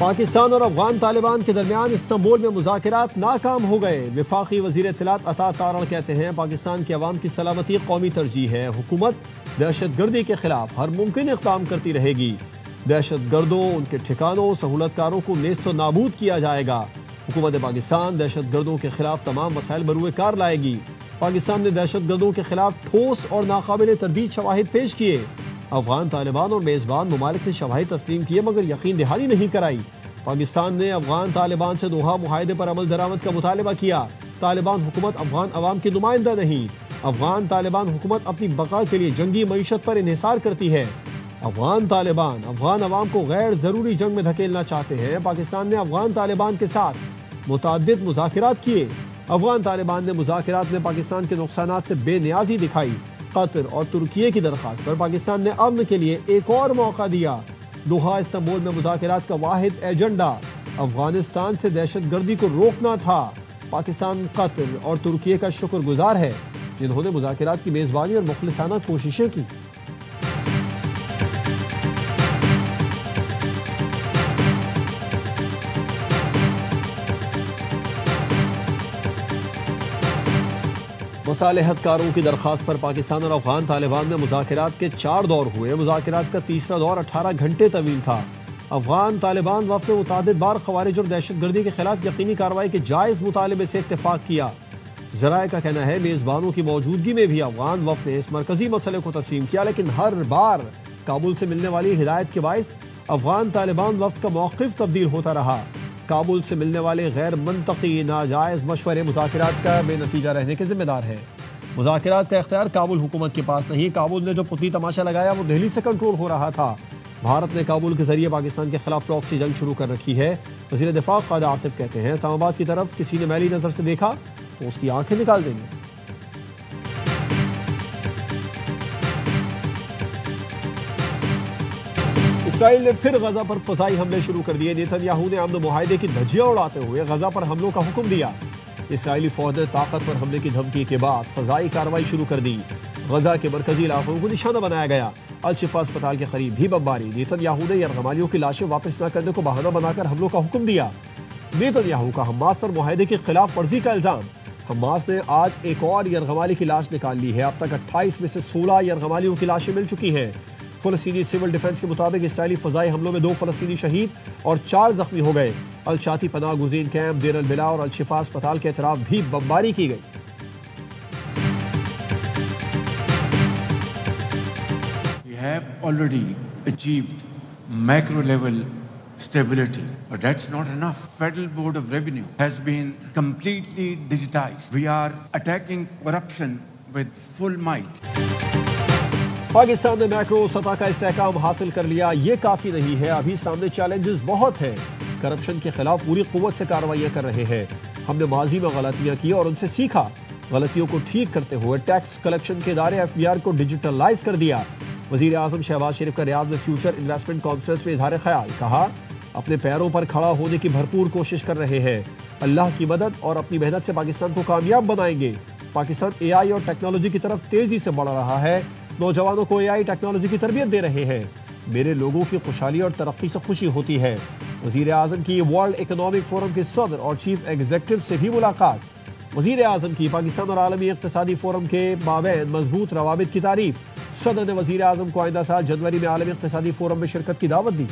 पाकिस्तान और अफगान तालिबान के दरमियान इस्तांबुल में मुज़ाकरात नाकाम हो गए। वफाकी वज़ीर इत्तलात अता तारण कहते हैं पाकिस्तान की अवाम की सलामती कौमी तरजीह है। हुकूमत दहशत गर्दी के खिलाफ हर मुमकिन इक़दाम करती रहेगी। दहशत गर्दों, उनके ठिकानों, सहूलतकारों को नेस्त व नाबूद किया जाएगा। हुकूमत पाकिस्तान दहशत गर्दों के खिलाफ तमाम मसाइल बरूए कार लाएगी। पाकिस्तान ने दहशत गर्दों के खिलाफ ठोस और नाकाबिल तरदीद शवाहिद पेश किए। अफगान तालिबान और मेज़बान ममालिक ने शवाहिद तस्लीम किए मगर यकीन दहानी नहीं कराई। पाकिस्तान ने अफगान तालिबान से दोहा मुआहदे पर अमल दरामद का मुतालबा किया। तालिबान हुकूमत अफगान अवाम की नुमाइंदा नहीं। अफगान तालिबान हुकूमत अपनी बका के लिए जंगी मईशत पर इन्हिसार करती है। अफगान तालिबान अफगान अवाम को गैर ज़रूरी जंग में धकेलना चाहते हैं। पाकिस्तान ने अफगान तालिबान के साथ मुतअद्दिद मुज़ाकरात किए। अफगान तालिबान ने मुज़ाकरात में पाकिस्तान के नुकसानात से बेनियाजी दिखाई। कतर और तुर्की की दरख्वास्त पर पाकिस्तान ने अमन के लिए एक और मौका दिया। दोहा इस्तांबुल में मुज़ाकरात का वाहिद एजेंडा अफगानिस्तान से दहशत गर्दी को रोकना था। पाकिस्तान कतर और तुर्की का शुक्रगुजार है जिन्होंने मुज़ाकरात की मेज़बानी और मुखलिसाना कोशिशें की। मसालेहतकारों की दरख्वास्त पर पाकिस्तान और अफगान तालिबान में मुज़ाकरात के 4 दौर हुए। मुज़ाकरात का तीसरा दौर 18 घंटे तवील था। अफगान तालिबान वफ़द ने मुतादिद बार ख़वारिज और दहशत गर्दी के खिलाफ यकीनी कार्रवाई के जायज़ मुतालबे से इत्तेफाक किया। ज़राए का कहना है मेज़बानों की मौजूदगी में भी अफगान वफ़द ने इस मरकज़ी मसले को तस्लीम किया, लेकिन हर बार काबुल से मिलने वाली हिदायत के बाइस अफगान तालिबान वफ़द का मौक़िफ़ तब्दील होता रहा। काबुल से मिलने वाले गैर मंतकी नाजायज़ मशवरे मुज़ाकरात का बेनतीजा रहने के जिम्मेदार है। मुज़ाकरात का इख्तियार काबुल हुकूमत के पास नहीं। काबुल ने जो पुतली तमाशा लगाया वो दिल्ली से कंट्रोल हो रहा था। भारत ने काबुल के जरिए पाकिस्तान के खिलाफ प्रॉक्सी जंग शुरू कर रखी है। वज़ीर दिफा क़ादा आसिफ कहते हैं इस्लामाबाद की तरफ किसी ने मैली नज़र से देखा तो उसकी आंखें निकाल देंगे। इसराइल ने फिर गजा पर फ़ज़ाई हमले शुरू कर दिए। नेतन्याहू ने अमन मुआहदे की धज्जियां उड़ाते हुए गजा पर हमलों का हुक्म दिया। इसराइली फौज ने ताकतवर हमले की धमकी के बाद फ़ज़ाई कार्रवाई शुरू कर दी। गजा के मरकजी इलाकों को निशाना बनाया गया। अल शिफा अस्पताल के करीब भी बमबारी। नेतन्याहू ने यरगमालियों की लाशें वापस न करने को बहाना बनाकर हमलों का हुक्म दिया। नेतन्याहू का हमास पर मुआहदे की खिलाफ वर्जी का इल्जाम। हमास ने आज एक और यरगमाली की लाश निकाल ली है। अब तक 28 में से 16 यरगमालियों की लाशें मिल चुकी हैं। फ़लस्तीनी सिविल डिफेंस के मुताबिक इसराइली फ़ज़ाई हमलों में 2 फ़लस्तीनी शहीद और 4 जख्मी हो गए। अल शाती पनाह गुज़ीन कैंप, देर अल बिला और अल शिफा अस्पताल के अतराफ भी बमबारी की गई। We have already achieved macro level stability, but that's not enough. Federal Board of Revenue has been completely digitized. We are attacking corruption with full might. Pakistan ने मैक्रो सतह का इस्तेहकाम हासिल कर लिया। ये काफ़ी नहीं है, अभी सामने चैलेंजेस बहुत हैं। करप्शन के खिलाफ पूरी कुव्वत से कार्रवाइयाँ कर रहे हैं। हमने माजी में गलतियाँ की और उनसे सीखा। गलतियों को ठीक करते हुए टैक्स कलेक्शन के इदारे FBI को डिजिटलाइज कर दिया। वज़ीर आज़म शहबाज शरीफ का रियाद में फ्यूचर इन्वेस्टमेंट कॉन्फ्रेंस में इज़हार ख्याल। कहा अपने पैरों पर खड़ा होने की भरपूर कोशिश कर रहे हैं। अल्लाह की मदद और अपनी मेहनत से पाकिस्तान को कामयाब बनाएंगे। पाकिस्तान AI और टेक्नोलॉजी की तरफ तेजी से बढ़ रहा है। नौजवानों को AI टेक्नोलॉजी की तरबियत दे रहे हैं। मेरे लोगों की खुशहाली और तरक्की से खुशी होती है। वज़ीर आज़म की वर्ल्ड इकोनॉमिक फोरम के सदर और चीफ एग्जीक्यूटिव से भी मुलाकात। वज़ीर आज़म की पाकिस्तान और आलमी इक़्तिसादी फोरम के माबैन मजबूत रवाबित की तारीफ। सदर ने वज़ीर आज़म को आइंदा साल जनवरी में आलमी इक़्तिसादी फोरम में शिरकत की दावत दी।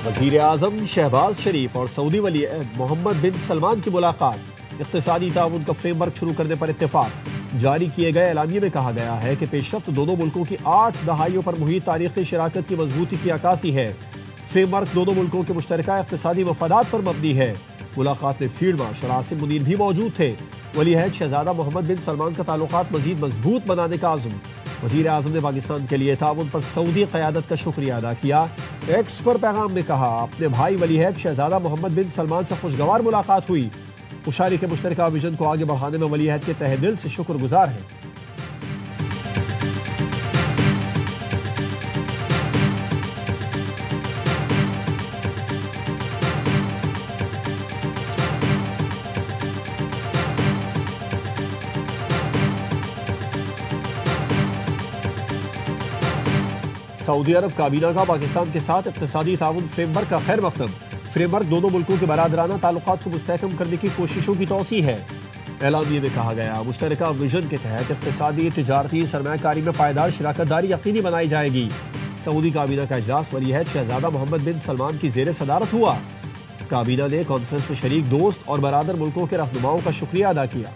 वज़ीर आज़म शहबाज शरीफ और सऊदी वली अहद मोहम्मद बिन सलमान की मुलाकात। इक़्तिसादी ताउन का फ्रेमवर्क शुरू करने पर इत्तेफाक। जारी किए गए एलामिये में कहा गया है कि पेशरफ्त दोनों मुल्कों की 8 दहाइयों पर मुहित तारीख़ी शराकत की मजबूती की अक्कासी है। फ्रेमवर्क दोनों मुल्कों के मुश्तरका इक़्तिसादी मफादात पर मबनी है। मुलाकात में फील्ड मार्शल आसिम मुनीर भी मौजूद थे। वली अहद शहजादा मोहम्मद बिन सलमान का ताल्लुकात मजीद मजबूत बनाने का आज़म। वज़ीर आज़म ने पाकिस्तान के लिए ताउन पर सऊदी क़यादत का शुक्रिया अदा किया। एक्स पर पैगाम में कहा अपने भाई वली अहद शहजादा मोहम्मद बिन सलमान से खुशगवार मुलाकात हुई। खुशहाली के मुश्तरका विजन को आगे बढ़ाने में वली अहद के तहे दिल से शुक्रगुजार है। सऊदी अरब काबीना का पाकिस्तान के साथ इक़्तिसादी ताउन फ्रेमवर्क का खैर मकदम। फ्रेमवर्क दोनों मुल्कों के बरादराना ताल्लुकात को मुस्तहकम करने की कोशिशों की तौसी है। एलामिये में कहा गया मुश्तरका विजन के तहत इक़्तिसादी तिजारती सरमायाकारी में पायदार शराकत दारी यकीनी बनाई जाएगी। सऊदी काबीना का इजलास वलीअहद शहजादा मोहम्मद बिन सलमान की ज़ेर सदारत हुआ। काबीना ने कॉन्फ्रेंस में शरीक दोस्त और बरादर मुल्कों के रहनुमाओं का शुक्रिया अदा किया।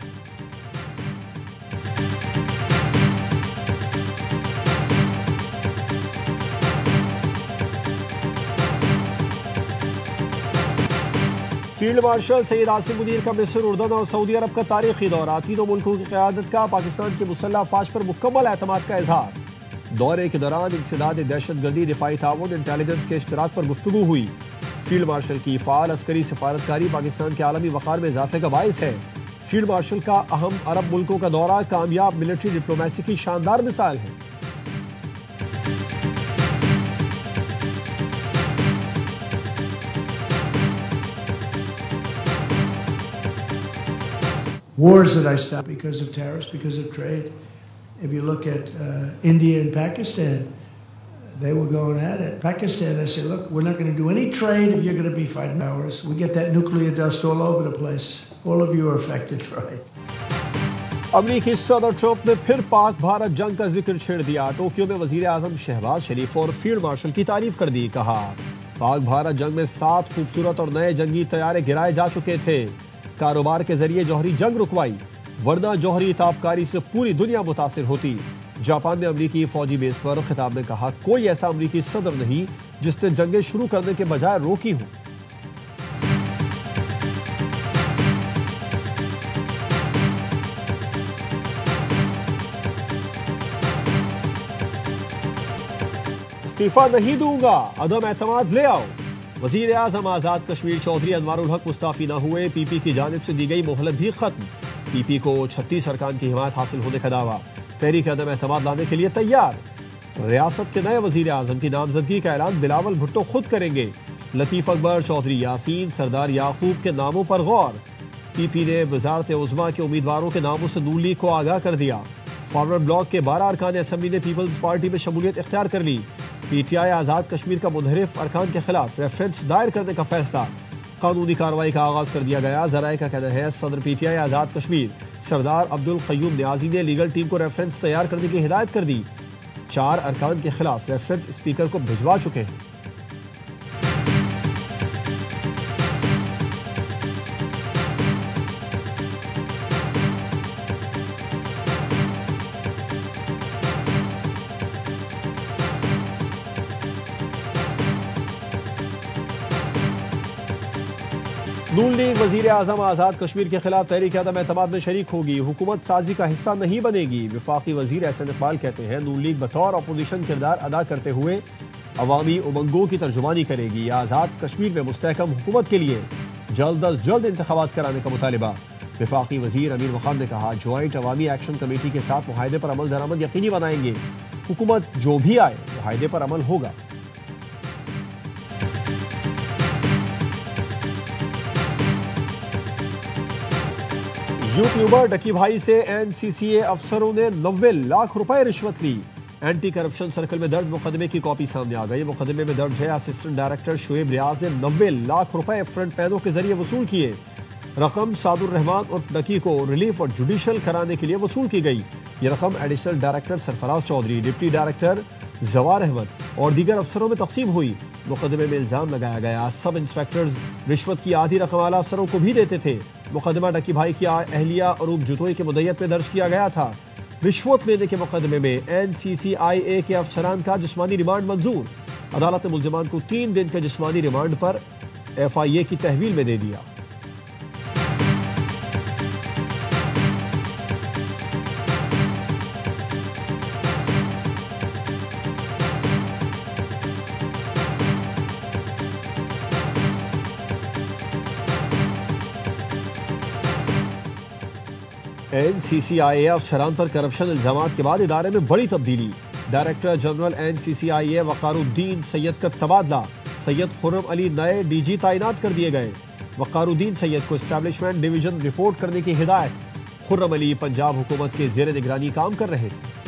फील्ड मार्शल सैयद आसिम मुनीर का मिस्र, उर्दन और सऊदी अरब का तारीखी दौरा। तीनों मुल्कों की क़यादत का पाकिस्तान की मुसल्लह अफ़वाज पर मुकम्मल एतमाद का इजहार। दौरे के दौरान इंसदाद दहशतगर्दी, दिफाई ताउन, इंटेलिजेंस के इश्तराक पर गुफ्तगू हुई। फील्ड मार्शल की फ़ाल अस्करी सफारतकारी पाकिस्तान के आलमी वक़ार में इजाफे का बाइस है। फील्ड मार्शल का अहम अरब मुल्कों का दौरा कामयाब मिलिट्री डिप्लोमेसी की शानदार मिसाल है। Wars that I stopped because of tariffs, because of trade. If you look at India and Pakistan, they were going at it. Pakistan, I said, look, we're not going to do any trade if you're going to be fighting ours. We get that nuclear dust all over the place. All of you are affected, right? अमरीकी सदर Trump ने फिर पाक भारत जंग का जिक्र छेड़ दिया। Tokyo में वजीर आजम शहबाज शरीफ और फील्ड मार्शल की तारीफ कर दी। कहा पाक भारत जंग में 7 खूबसूरत और नए जंगी तैयारे गिराए जा चुके थे। कारोबार के जरिए जौहरी जंग रुकवाई, वरना जौहरी ताबकारी से पूरी दुनिया मुतासिर होती। जापान में अमरीकी फौजी बेस पर खिताब में कहा कोई ऐसा अमरीकी सदर नहीं जिसने जंगें शुरू करने के बजाय रोकी हो। इस्तीफा नहीं दूंगा, अदम एतमाद ले आओ। वजीर आजम आजाद कश्मीर चौधरी अनवारुल हक मुस्ताफी न हुए। पीपी की जानिब से दी गई मोहलत भी खत्म। पीपी को 36 अरकान की हिमायत हासिल होने का दावा। तहरीक अदम एतमाद लाने के लिए तैयार। रियासत के नए वजीर आजम की नामजदगी का ऐलान बिलावल भुट्टो खुद करेंगे। लतीफ अकबर, चौधरी यासीन, सरदार याकूब के नामों पर गौर। पीपी ने वजारत उज़्मा के उम्मीदवारों के नामों से नून लीग को आगाह कर दिया। फॉरवर्ड ब्लॉक के 12 अरकान असम्बली ने पीपल्स पार्टी में शमूलियत इख्तियार कर ली। पीटीआई आज़ाद कश्मीर का मुनहरिफ अरकान के खिलाफ रेफरेंस दायर करने का फैसला। कानूनी कार्रवाई का आगाज कर दिया गया। जराए का कहना है सदर पीटीआई आज़ाद कश्मीर सरदार अब्दुल क़य्यूम न्याजी ने लीगल टीम को रेफरेंस तैयार करने की हिदायत कर दी। 4 अरकान के खिलाफ रेफरेंस स्पीकर को भिजवा चुके हैं। नून लीग वजीर आजम आज़ाद कश्मीर के खिलाफ तहरीक अदम एतमाद में शरीक होगी, हुकूमत साजी का हिस्सा नहीं बनेगी। वफाकी वजीर एहसन इकबाल कहते हैं नून लीग बतौर अपोजिशन किरदार अदा करते हुए अवामी उमंगों की तर्जुमानी करेगी। आज़ाद कश्मीर में मुस्तहकम हुकूमत के लिए जल्द अज जल्द इंतखाबात कराने का मुतालिबा। वफाकी वजीर अमीर मकाम ने कहा ज्वाइंट अवामी एक्शन कमेटी के साथ मुआहदे पर अमल दरामद यकीनी बनाएंगे। हुकूमत जो भी आए मुआहदे पर अमल होगा। यूट्यूबर डकी भाई से एनसीसीए अफसरों ने 90 लाख रुपए रिश्वत ली। एंटी करप्शन सर्कल में दर्ज मुकदमे की कॉपी सामने आ गई। मुकदमे में दर्ज है असिस्टेंट डायरेक्टर शुएब रियाज ने 90 लाख रुपए फ्रंट पैनों के जरिए वसूल किए। रकम सादुर रहमान और डकी को रिलीफ और जुडिशल कराने के लिए वसूल की गई। ये रकम additional director Sarfaraz Chaudhary, deputy director Jawar Ahmed और दीगर अफसरों में तकसीम हुई। मुकदमे में इल्जाम लगाया गया सब इंस्पेक्टर्स रिश्वत की आधी रकम आला अफसरों को भी देते थे। मुकदमा डकी भाई की अहलिया अरूब जुतोई के मुद्दत में दर्ज किया गया था। रिश्वत लेने के मुकदमे में एनसीसीआईए के अफसरान का जिस्मानी रिमांड मंजूर। अदालत ने मुल्जिमान को 3 दिन के जिस्मानी रिमांड पर FIA की तहवील में दे दिया। NCCIA अफसरान पर करप्शन इल्जामात के बाद इदारे में बड़ी तब्दीली। डायरेक्टर जनरल NCCIA वकारुद्दीन सैयद का तबादला। सैयद खुर्रम अली नए DG तैनात कर दिए गए। वकारुद्दीन सैयद को एस्टैब्लिशमेंट डिवीजन रिपोर्ट करने की हिदायत। खुर्रम अली पंजाब हुकूमत के ज़ेर निगरानी काम कर रहे थे।